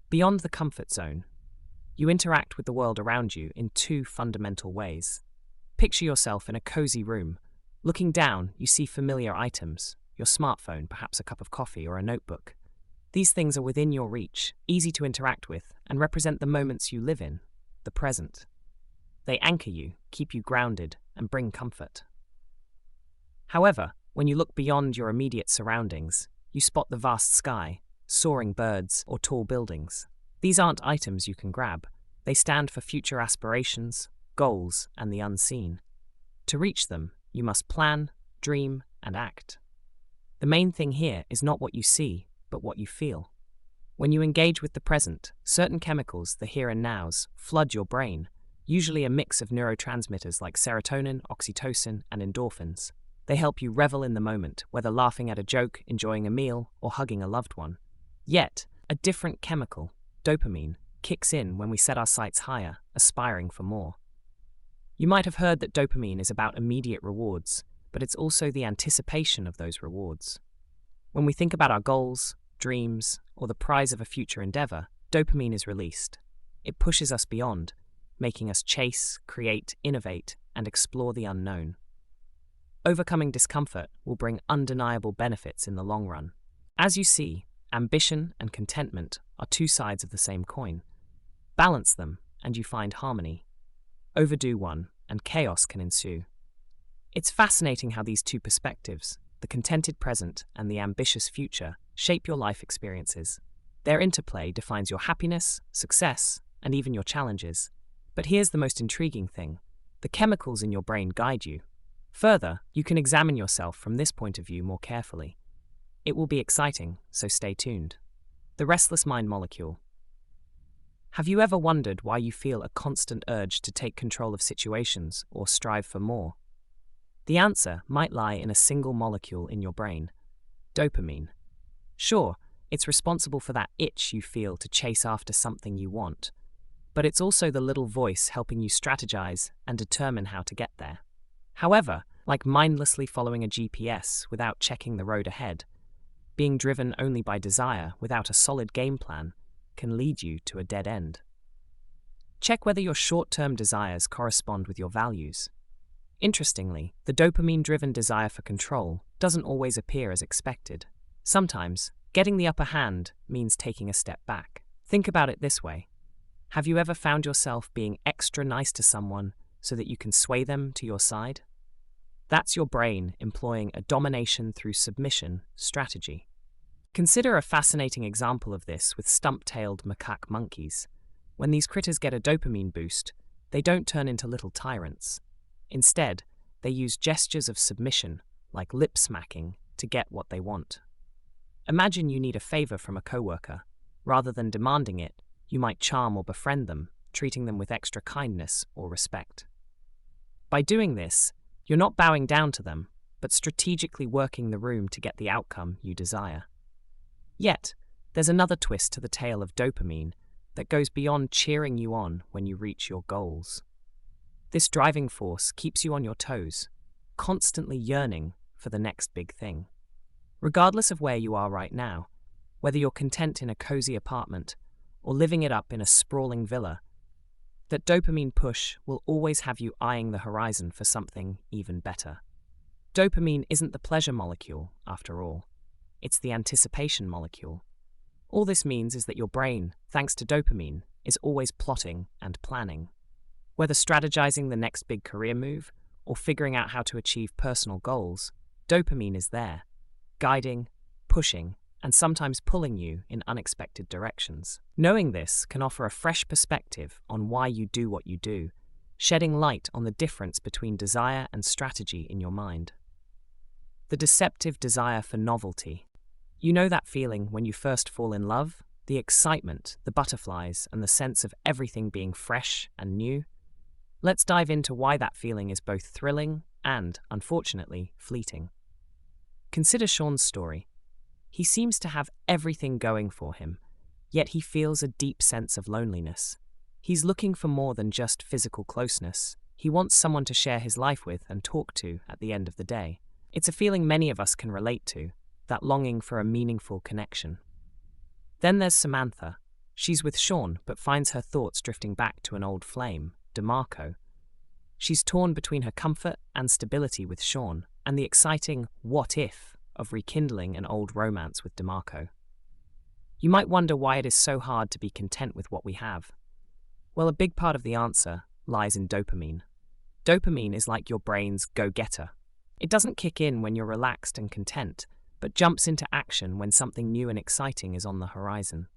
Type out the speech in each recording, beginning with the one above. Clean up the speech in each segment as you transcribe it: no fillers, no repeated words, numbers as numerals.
Beyond the comfort zone, you interact with the world around you in two fundamental ways. Picture yourself in a cozy room. Looking down, you see familiar items, your smartphone, perhaps a cup of coffee or a notebook. These things are within your reach, easy to interact with, and represent the moments you live in, the present. They anchor you, keep you grounded, and bring comfort. However, when you look beyond your immediate surroundings, you spot the vast sky, soaring birds, or tall buildings. These aren't items you can grab. They stand for future aspirations, goals, and the unseen. To reach them, you must plan, dream, and act. The main thing here is not what you see, but what you feel. When you engage with the present, certain chemicals, the here and nows, flood your brain, usually a mix of neurotransmitters like serotonin, oxytocin, and endorphins. They help you revel in the moment, whether laughing at a joke, enjoying a meal, or hugging a loved one. Yet, a different chemical, dopamine, kicks in when we set our sights higher, aspiring for more. You might have heard that dopamine is about immediate rewards, but it's also the anticipation of those rewards. When we think about our goals, dreams, or the prize of a future endeavor, dopamine is released. It pushes us beyond, making us chase, create, innovate, and explore the unknown. Overcoming discomfort will bring undeniable benefits in the long run. As you see, ambition and contentment are two sides of the same coin. Balance them, and you find harmony. Overdo one, and chaos can ensue. It's fascinating how these two perspectives, the contented present and the ambitious future, shape your life experiences. Their interplay defines your happiness, success, and even your challenges. But here's the most intriguing thing. The chemicals in your brain guide you. Further, you can examine yourself from this point of view more carefully. It will be exciting, so stay tuned. The restless mind molecule. Have you ever wondered why you feel a constant urge to take control of situations or strive for more? The answer might lie in a single molecule in your brain, dopamine. Sure, it's responsible for that itch you feel to chase after something you want, but it's also the little voice helping you strategize and determine how to get there. However, like mindlessly following a GPS without checking the road ahead, being driven only by desire without a solid game plan can lead you to a dead end. Check whether your short-term desires correspond with your values. Interestingly, the dopamine-driven desire for control doesn't always appear as expected. Sometimes, getting the upper hand means taking a step back. Think about it this way. Have you ever found yourself being extra nice to someone so that you can sway them to your side? That's your brain employing a domination through submission strategy. Consider a fascinating example of this with stump-tailed macaque monkeys. When these critters get a dopamine boost, they don't turn into little tyrants. Instead, they use gestures of submission, like lip-smacking, to get what they want. Imagine you need a favor from a coworker. Rather than demanding it, you might charm or befriend them, treating them with extra kindness or respect. By doing this, you're not bowing down to them, but strategically working the room to get the outcome you desire. Yet, there's another twist to the tale of dopamine that goes beyond cheering you on when you reach your goals. This driving force keeps you on your toes, constantly yearning for the next big thing. Regardless of where you are right now, whether you're content in a cozy apartment or living it up in a sprawling villa, that dopamine push will always have you eyeing the horizon for something even better. Dopamine isn't the pleasure molecule, after all. It's the anticipation molecule. All this means is that your brain, thanks to dopamine, is always plotting and planning. Whether strategizing the next big career move or figuring out how to achieve personal goals, dopamine is there, guiding, pushing, and sometimes pulling you in unexpected directions. Knowing this can offer a fresh perspective on why you do what you do, shedding light on the difference between desire and strategy in your mind. The deceptive desire for novelty. You know that feeling when you first fall in love? The excitement, the butterflies, and the sense of everything being fresh and new? Let's dive into why that feeling is both thrilling and, unfortunately, fleeting. Consider Sean's story. He seems to have everything going for him, yet he feels a deep sense of loneliness. He's looking for more than just physical closeness. He wants someone to share his life with and talk to at the end of the day. It's a feeling many of us can relate to, that longing for a meaningful connection. Then there's Samantha. She's with Sean, but finds her thoughts drifting back to an old flame, DeMarco. She's torn between her comfort and stability with Sean and the exciting what if of rekindling an old romance with DeMarco. You might wonder why it is so hard to be content with what we have. Well, a big part of the answer lies in dopamine. Dopamine is like your brain's go-getter. It doesn't kick in when you're relaxed and content, but jumps into action when something new and exciting is on the horizon.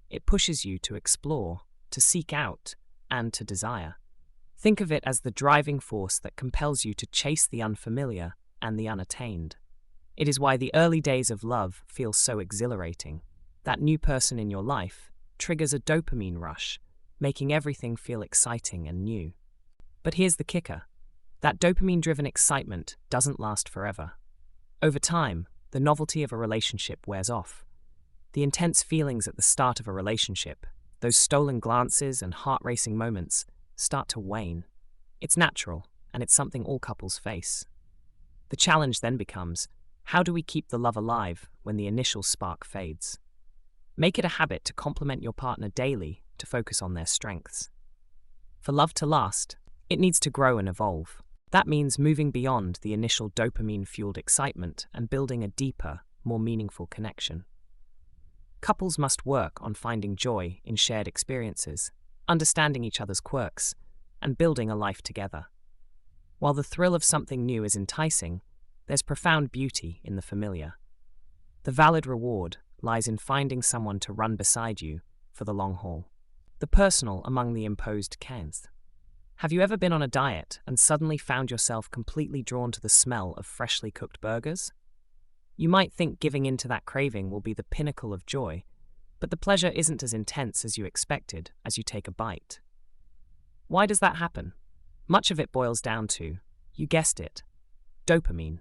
It pushes you to explore, to seek out, and to desire. Think of it as the driving force that compels you to chase the unfamiliar and the unattained. It is why the early days of love feel so exhilarating. That new person in your life triggers a dopamine rush, making everything feel exciting and new. But here's the kicker. That dopamine-driven excitement doesn't last forever. Over time, the novelty of a relationship wears off. The intense feelings at the start of a relationship, those stolen glances and heart-racing moments, start to wane. It's natural, and it's something all couples face. The challenge then becomes, how do we keep the love alive when the initial spark fades? Make it a habit to compliment your partner daily to focus on their strengths. For love to last, it needs to grow and evolve. That means moving beyond the initial dopamine-fueled excitement and building a deeper, more meaningful connection. Couples must work on finding joy in shared experiences, understanding each other's quirks, and building a life together. While the thrill of something new is enticing, there's profound beauty in the familiar. The valid reward lies in finding someone to run beside you for the long haul. The personal among the imposed cans. Have you ever been on a diet and suddenly found yourself completely drawn to the smell of freshly cooked burgers? You might think giving in to that craving will be the pinnacle of joy, but the pleasure isn't as intense as you expected as you take a bite. Why does that happen? Much of it boils down to, you guessed it, dopamine.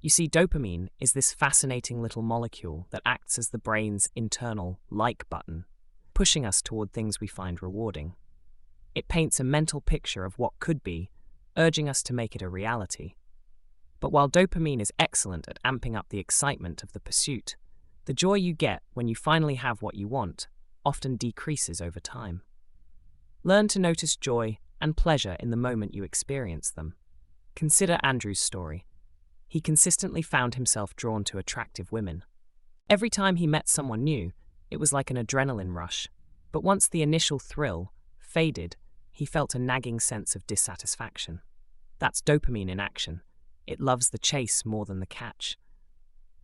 You see, dopamine is this fascinating little molecule that acts as the brain's internal like button, pushing us toward things we find rewarding. It paints a mental picture of what could be, urging us to make it a reality. But while dopamine is excellent at amping up the excitement of the pursuit, the joy you get when you finally have what you want often decreases over time. Learn to notice joy and pleasure in the moment you experience them. Consider Andrew's story. He consistently found himself drawn to attractive women. Every time he met someone new, it was like an adrenaline rush. But once the initial thrill faded, he felt a nagging sense of dissatisfaction. That's dopamine in action. It loves the chase more than the catch.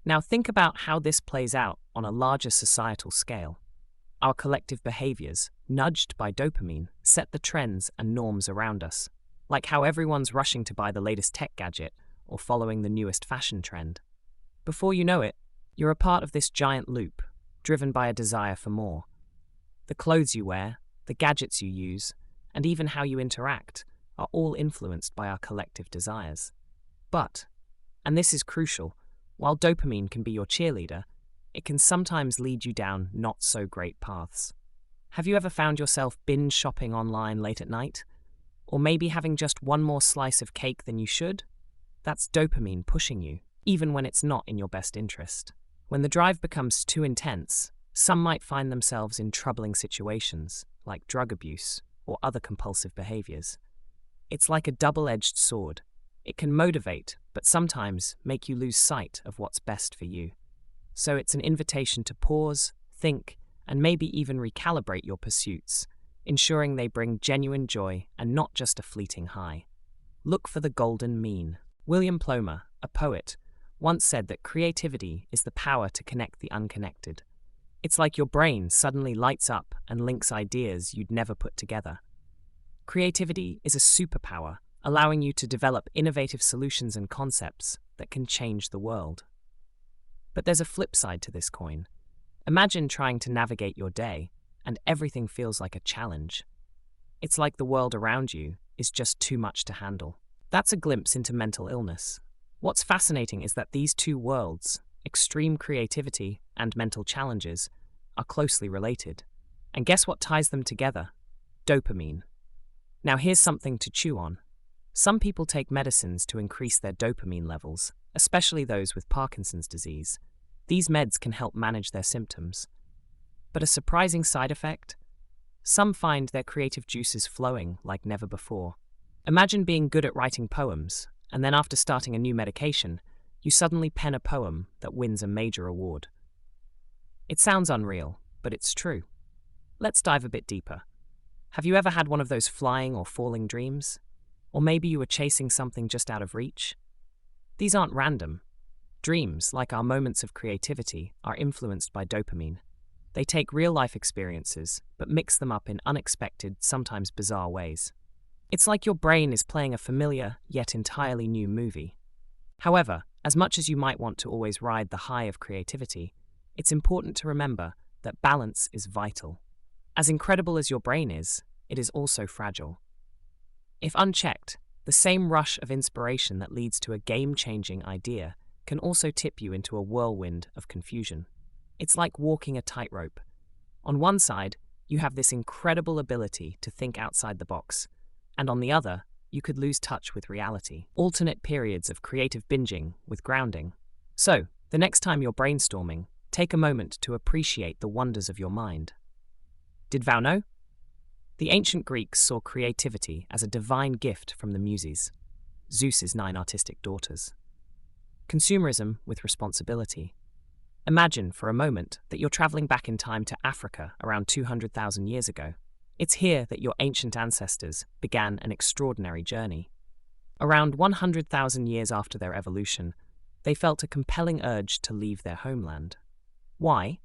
Now think about how this plays out on a larger societal scale. Our collective behaviors, nudged by dopamine, set the trends and norms around us, like how everyone's rushing to buy the latest tech gadget or following the newest fashion trend. Before you know it, you're a part of this giant loop, driven by a desire for more. The clothes you wear, the gadgets you use, and even how you interact are all influenced by our collective desires. But, and this is crucial, while dopamine can be your cheerleader, it can sometimes lead you down not-so-great paths. Have you ever found yourself binge shopping online late at night? Or maybe having just one more slice of cake than you should? That's dopamine pushing you, even when it's not in your best interest. When the drive becomes too intense, some might find themselves in troubling situations, like drug abuse or other compulsive behaviors. It's like a double-edged sword. It can motivate, but sometimes make you lose sight of what's best for you. So it's an invitation to pause, think, and maybe even recalibrate your pursuits, ensuring they bring genuine joy and not just a fleeting high. Look for the golden mean. William Plomer, a poet, once said that creativity is the power to connect the unconnected. It's like your brain suddenly lights up and links ideas you'd never put together. Creativity is a superpower, allowing you to develop innovative solutions and concepts that can change the world. But there's a flip side to this coin. Imagine trying to navigate your day, and everything feels like a challenge. It's like the world around you is just too much to handle. That's a glimpse into mental illness. What's fascinating is that these two worlds, extreme creativity and mental challenges, are closely related. And guess what ties them together? Dopamine. Now here's something to chew on. Some people take medicines to increase their dopamine levels, especially those with Parkinson's disease. These meds can help manage their symptoms. But a surprising side effect? Some find their creative juices flowing like never before. Imagine being good at writing poems, and then after starting a new medication, you suddenly pen a poem that wins a major award. It sounds unreal, but it's true. Let's dive a bit deeper. Have you ever had one of those flying or falling dreams? Or maybe you were chasing something just out of reach? These aren't random. Dreams, like our moments of creativity, are influenced by dopamine. They take real-life experiences, but mix them up in unexpected, sometimes bizarre ways. It's like your brain is playing a familiar, yet entirely new movie. However, as much as you might want to always ride the high of creativity, it's important to remember that balance is vital. As incredible as your brain is, it is also fragile. If unchecked, the same rush of inspiration that leads to a game-changing idea can also tip you into a whirlwind of confusion. It's like walking a tightrope. On one side, you have this incredible ability to think outside the box, and on the other, you could lose touch with reality. Alternate periods of creative binging with grounding. So, the next time you're brainstorming, take a moment to appreciate the wonders of your mind. Did thou know? The ancient Greeks saw creativity as a divine gift from the Muses, Zeus's 9 artistic daughters. Consumerism with responsibility. Imagine for a moment that you're traveling back in time to Africa around 200,000 years ago. It's here that your ancient ancestors began an extraordinary journey. Around 100,000 years after their evolution, they felt a compelling urge to leave their homeland. Why?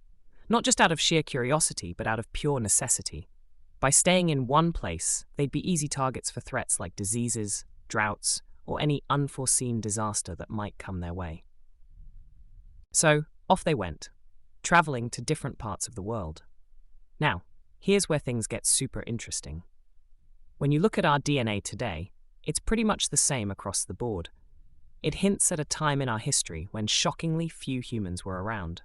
Not just out of sheer curiosity, but out of pure necessity. By staying in one place, they'd be easy targets for threats like diseases, droughts, or any unforeseen disaster that might come their way. So, off they went, traveling to different parts of the world. Now, here's where things get super interesting. When you look at our DNA today, it's pretty much the same across the board. It hints at a time in our history when shockingly few humans were around.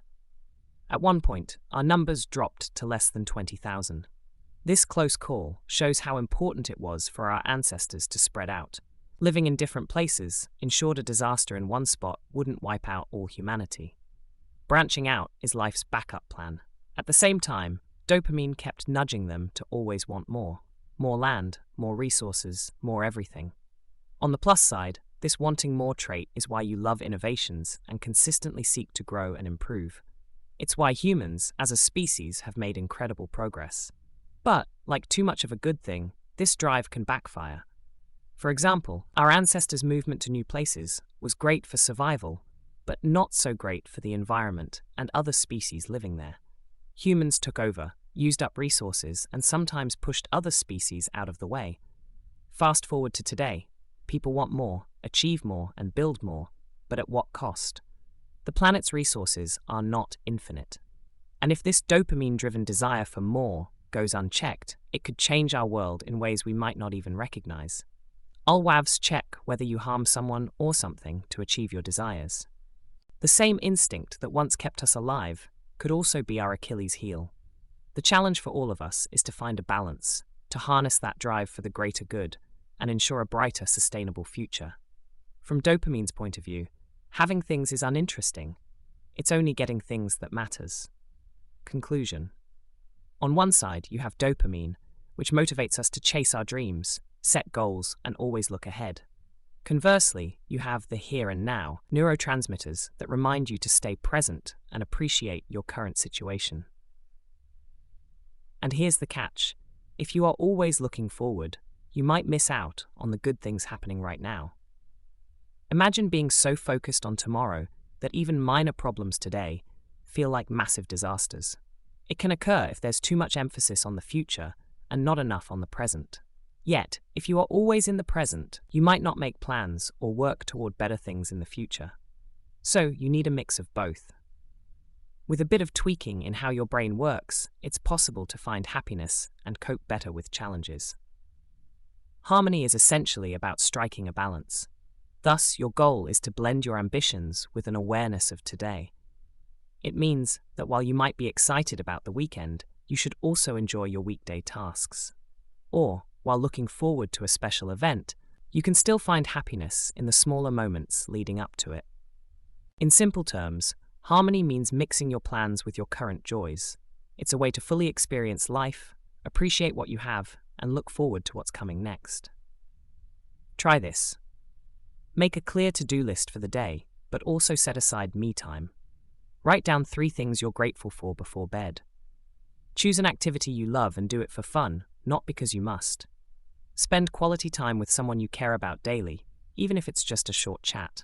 At one point, our numbers dropped to less than 20,000. This close call shows how important it was for our ancestors to spread out. Living in different places ensured a disaster in one spot wouldn't wipe out all humanity. Branching out is life's backup plan. At the same time, dopamine kept nudging them to always want more. More land, more resources, more everything. On the plus side, this wanting more trait is why you love innovations and consistently seek to grow and improve. It's why humans, as a species, have made incredible progress. But, like too much of a good thing, this drive can backfire. For example, our ancestors' movement to new places was great for survival, but not so great for the environment and other species living there. Humans took over, used up resources, and sometimes pushed other species out of the way. Fast forward to today, people want more, achieve more, and build more, but at what cost? The planet's resources are not infinite. And if this dopamine-driven desire for more goes unchecked, it could change our world in ways we might not even recognize. Alwavs check whether you harm someone or something to achieve your desires. The same instinct that once kept us alive could also be our Achilles heel. The challenge for all of us is to find a balance, to harness that drive for the greater good, and ensure a brighter, sustainable future. From dopamine's point of view, having things is uninteresting. It's only getting things that matters. Conclusion. On one side, you have dopamine, which motivates us to chase our dreams, set goals, and always look ahead. Conversely, you have the here and now, neurotransmitters that remind you to stay present and appreciate your current situation. And here's the catch. If you are always looking forward, you might miss out on the good things happening right now. Imagine being so focused on tomorrow that even minor problems today feel like massive disasters. It can occur if there's too much emphasis on the future and not enough on the present. Yet, if you are always in the present, you might not make plans or work toward better things in the future. So, you need a mix of both. With a bit of tweaking in how your brain works, it's possible to find happiness and cope better with challenges. Harmony is essentially about striking a balance. Thus, your goal is to blend your ambitions with an awareness of today. It means that while you might be excited about the weekend, you should also enjoy your weekday tasks. Or, while looking forward to a special event, you can still find happiness in the smaller moments leading up to it. In simple terms, harmony means mixing your plans with your current joys. It's a way to fully experience life, appreciate what you have, and look forward to what's coming next. Try this. Make a clear to-do list for the day, but also set aside me time. Write down 3 things you're grateful for before bed. Choose an activity you love and do it for fun, not because you must. Spend quality time with someone you care about daily, even if it's just a short chat.